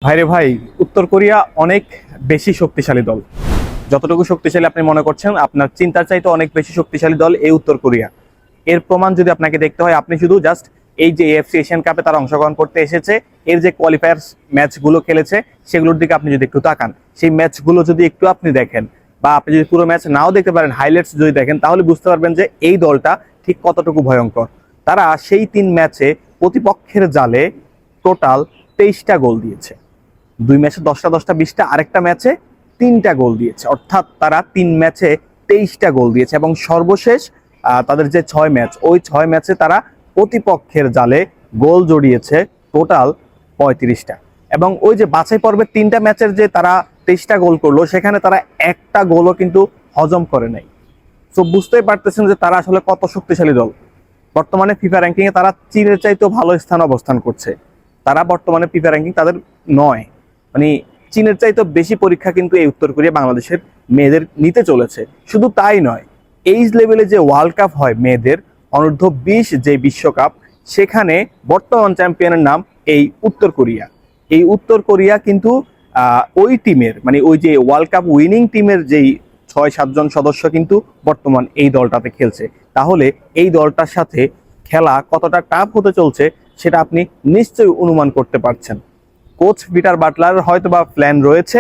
ভাইরে ভাই, উত্তর কোরিয়া অনেক বেশি শক্তিশালী দল। যতটুকু শক্তিশালী আপনি মনে করছেন, আপনার চিন্তার চাইতে অনেক বেশি শক্তিশালী দল এই উত্তর কোরিয়া। এর প্রমাণ যদি আপনাকে দেখতে হয়, আপনি শুধু জাস্ট এই যে এএফসি এশিয়ান কাপে তারা অংশগ্রহণ করতে এসেছে, এর যে কোয়ালিফায়ার ম্যাচগুলো খেলেছে সেগুলোর দিকে আপনি যদি একটু তাকান, সেই ম্যাচগুলো যদি একটু আপনি দেখেন, বা আপনি যদি পুরো ম্যাচ নাও দেখতে পারেন, হাইলাইটস যদি দেখেন, তাহলে বুঝতে পারবেন যে এই দলটা ঠিক কতটুকু ভয়ঙ্কর। তারা সেই 3 ম্যাচে প্রতিপক্ষের জালে টোটাল 23টা গোল দিয়েছে। 2 ম্যাচে 10টা 10টা 20টা, আরেকটা ম্যাচে 3টা গোল দিয়েছে। অর্থাৎ তারা 3 ম্যাচে 23টা গোল দিয়েছে। এবং সর্বশেষ তাদের যে 6 ম্যাচ, ওই 6 ম্যাচে তারা প্রতিপক্ষের জালে গোল জড়িয়েছে টোটাল 35টা। এবং ওই যে বাছাই পর্বের 3টা ম্যাচের যে তারা 23টা গোল করলো, সেখানে তারা একটা গোলও কিন্তু হজম করে নাই। তো বুঝতেই পারতেছেন যে তারা আসলে কত শক্তিশালী দল। বর্তমানে ফিফা র্যাঙ্কিংয়ে তারা চীনের চাইতেও ভালো স্থানে অবস্থান করছে। তারা বর্তমানে ফিফা র্যাঙ্কিং তাদের 9, মানে চীনের চাইতে বেশি পরীক্ষা কিন্তু এই উত্তর কোরিয়া বাংলাদেশের মেয়েদের নিতে চলেছে। শুধু তাই নয়, এইজ লেভেলে যে ওয়ার্ল্ড কাপ হয় মেয়েদের, অনূর্ধ্ব 20 যে বিশ্বকাপ, সেখানে বর্তমান চ্যাম্পিয়নের নাম এই উত্তর কোরিয়া। এই উত্তর কোরিয়া কিন্তু ওই টিমের, মানে ওই যে ওয়ার্ল্ড কাপ উইনিং টিমের যেই 6-7 জন সদস্য কিন্তু বর্তমান এই দলটাতে খেলছে। তাহলে এই দলটার সাথে খেলা কতটা টাফ হতে চলছে সেটা আপনি নিশ্চয়ই অনুমান করতে পারছেন। কোচ পিটার বাটলার হয়তোবা প্ল্যান রয়েছে,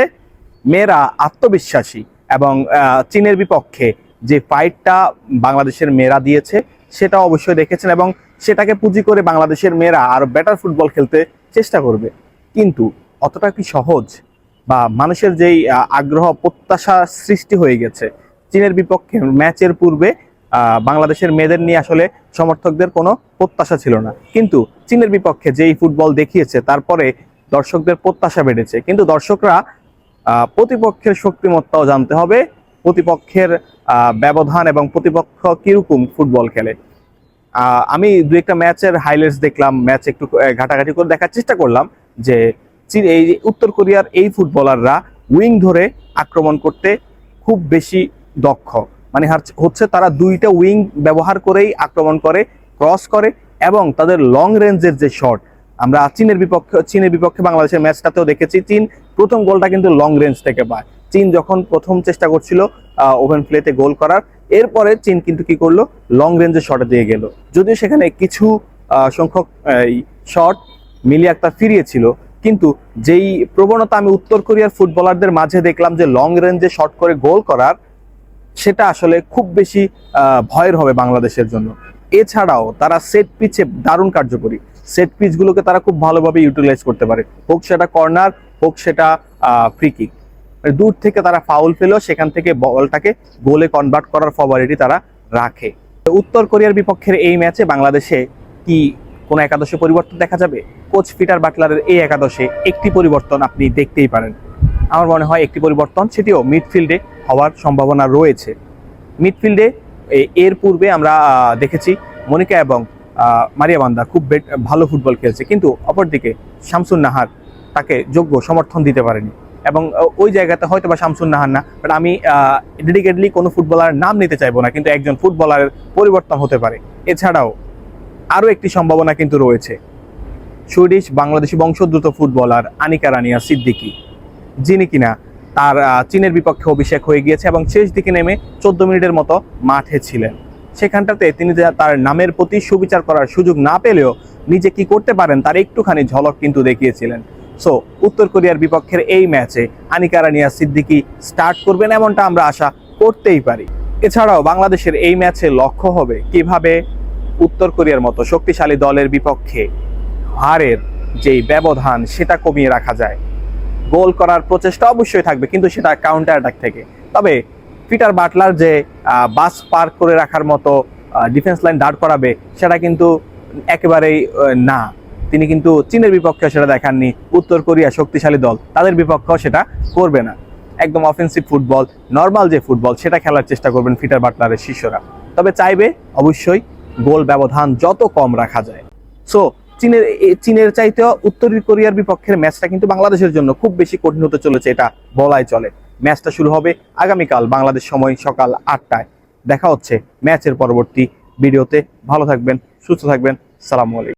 মেয়েরা আত্মবিশ্বাসী, এবং চীনের বিপক্ষে যে ফাইটটা বাংলাদেশের মেয়েরা দিয়েছে সেটা অবশ্যই দেখেছেন, এবং সেটাকে পুঁজি করে বাংলাদেশের মেয়েরা আরো বেটার ফুটবল খেলতে চেষ্টা করবে। কিন্তু অতটা কি সহজ? বা মানুষের যেই আগ্রহ প্রত্যাশা সৃষ্টি হয়ে গেছে, চীনের বিপক্ষে ম্যাচের পূর্বে বাংলাদেশের মেয়েদের নিয়ে আসলে সমর্থকদের কোনো প্রত্যাশা ছিল না। কিন্তু চীনের বিপক্ষে যেই ফুটবল দেখিয়েছে, তারপরে দর্শকদের প্রত্যাশা বেড়েছে। কিন্তু দর্শকরা প্রতিপক্ষের শক্তিমত্তাও জানতে হবে, প্রতিপক্ষের ব্যবধান এবং প্রতিপক্ষ কিরকম ফুটবল খেলে। আমি 2-একটা ম্যাচের হাইলাইটস দেখলাম, ম্যাচ একটু ঘাটাঘাটি করে দেখার চেষ্টা করলাম যে এই উত্তর কোরিয়ার এই ফুটবলাররা উইং ধরে আক্রমণ করতে খুব বেশি দক্ষ। মানে হচ্ছে তারা 2টা উইং ব্যবহার করেই আক্রমণ করে, ক্রস করে, এবং তাদের লং রেঞ্জের যে শট, আমরা চীনের বিপক্ষে বাংলাদেশের ম্যাচটাতেও দেখেছি, চীন প্রথম গোলটা কিন্তু লং রেঞ্জ থেকে পায়। চীন যখন প্রথম চেষ্টা করছিল ওপেন প্লেতে গোল করার, এরপরে চীন কিন্তু কি করলো, লং রেঞ্জের শটে দিয়ে গেল। যদিও সেখানে কিছু সংখ্যক শট মিলিয়ে একটা ফিরিয়েছিল, কিন্তু যেই প্রবণতা আমি উত্তর কোরিয়ার ফুটবলারদের মাঝে দেখলাম যে লং রেঞ্জে শট করে গোল করার, সেটা আসলে খুব বেশি ভয়ের হবে বাংলাদেশের জন্য। এছাড়াও তারা সেট পিচে দারুণ কার্যকরী। সেট পিচগুলোকে তারা খুব ভালোভাবে ইউটিলাইজ করতে পারে, হোক সেটা কর্নার, হোক সেটা ফ্রি কিক। দূর থেকে তারা ফাউল পেলেও সেখান থেকে বলটাকে গোলে কনভার্ট করার ফরওয়ার্ডটি তারা রাখে। উত্তর কোরিয়ার বিপক্ষের এই ম্যাচে বাংলাদেশে কি কোনো একাদশে পরিবর্তন দেখা যাবে? কোচ পিটার বাটলারের এই একাদশে একটি পরিবর্তন আপনি দেখতেই পারেন। আমার মনে হয় একটি পরিবর্তন, সেটিও মিডফিল্ডে হওয়ার সম্ভাবনা রয়েছে। মিডফিল্ডে এর পূর্বে আমরা দেখেছি মনিকা এবং মারিয়া বান্দা খুব ভালো ফুটবল খেলছে, কিন্তু অপরদিকে শামসুন নাহার তাকে যোগ্য সমর্থন দিতে পারেনি। এবং ওই জায়গাতে হয়তো বা শামসুন নাহার না, বাট আমি ডেডিকেটলি কোনো ফুটবলারের নাম নিতে চাইবো না, কিন্তু একজন ফুটবলারের পরিবর্তন হতে পারে। এছাড়াও আরও একটি সম্ভাবনা কিন্তু রয়েছে, সুইডিশ বাংলাদেশি বংশোদ্ভূত ফুটবলার আনিকা রানিয়া সিদ্দিকী, যিনি কিনা তার চীনের বিপক্ষে অভিষেক হয়ে গিয়েছে এবং শেষ দিকে নেমে 14 মিনিটের মতো মাঠে ছিলেন। সেখানটাতে তিনি তার নামের প্রতি সুবিচার করার সুযোগ না পেলেও নিজে কি করতে পারেন তার একটুখানি ঝলক কিন্তু দেখিয়েছিলেন। সো উত্তর কোরিয়ার বিপক্ষের এই ম্যাচে আনিকা রানিয়া সিদ্দিকী স্টার্ট করবেন, এমনটা আমরা আশা করতেই পারি। এছাড়াও বাংলাদেশের এই ম্যাচে লক্ষ্য হবে কিভাবে উত্তর কোরিয়ার মতো শক্তিশালী দলের বিপক্ষে হারের যেই ব্যবধান সেটা কমিয়ে রাখা যায়। গোল করার প্রচেষ্টা অবশ্যই থাকবে, কিন্তু সেটা কাউন্টার অ্যাটাক থেকে। তবে পিটার বাটলার যে বাস পার করে রাখার মতো ডিফেন্স লাইন দাঁড় করাবে, সেটা কিন্তু একেবারেই না। তিনি কিন্তু চীনের বিপক্ষে সেটা দেখাননি। উত্তর কোরিয়া শক্তিশালী দল, তাদের বিপক্ষেও সেটা করবে না। একদম অফেন্সিভ ফুটবল, নর্মাল যে ফুটবল, সেটা খেলার চেষ্টা করবেন পিটার বাটলারের শিষ্যরা। তবে চাইবে অবশ্যই গোল ব্যবধান যত কম রাখা যায়। সো চীনের চাইতেও উত্তর কোরিয়ার বিপক্ষের ম্যাচটা কিন্তু বাংলাদেশের জন্য খুব বেশি কঠিন হতে চলেছে, এটা বলাই চলে। ম্যাচটা শুরু হবে আগামীকাল বাংলাদেশ সময় সকাল 8টায়। দেখা হচ্ছে ম্যাচের পরবর্তী ভিডিওতে। ভালো থাকবেন, সুস্থ থাকবেন। সালামু আলাইকুম।